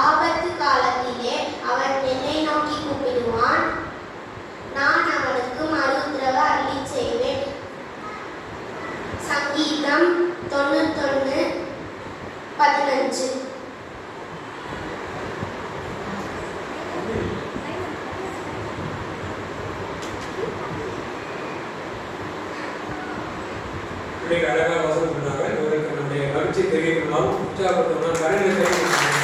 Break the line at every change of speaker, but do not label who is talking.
ஆபத்து காலத்திலே அவன் என்னை நோக்கி கூப்பிடுவான், நான் அவனுக்கு மறு உத்தரவு அருளிச் செய்வேன். சங்கீதம் 91:15.
அழகாக வசனம் சொன்னாங்க. இவருக்கு நம்முடைய மகிழ்ச்சி தெரிவிக்கணும், உற்சாகப்படுத்தணும்.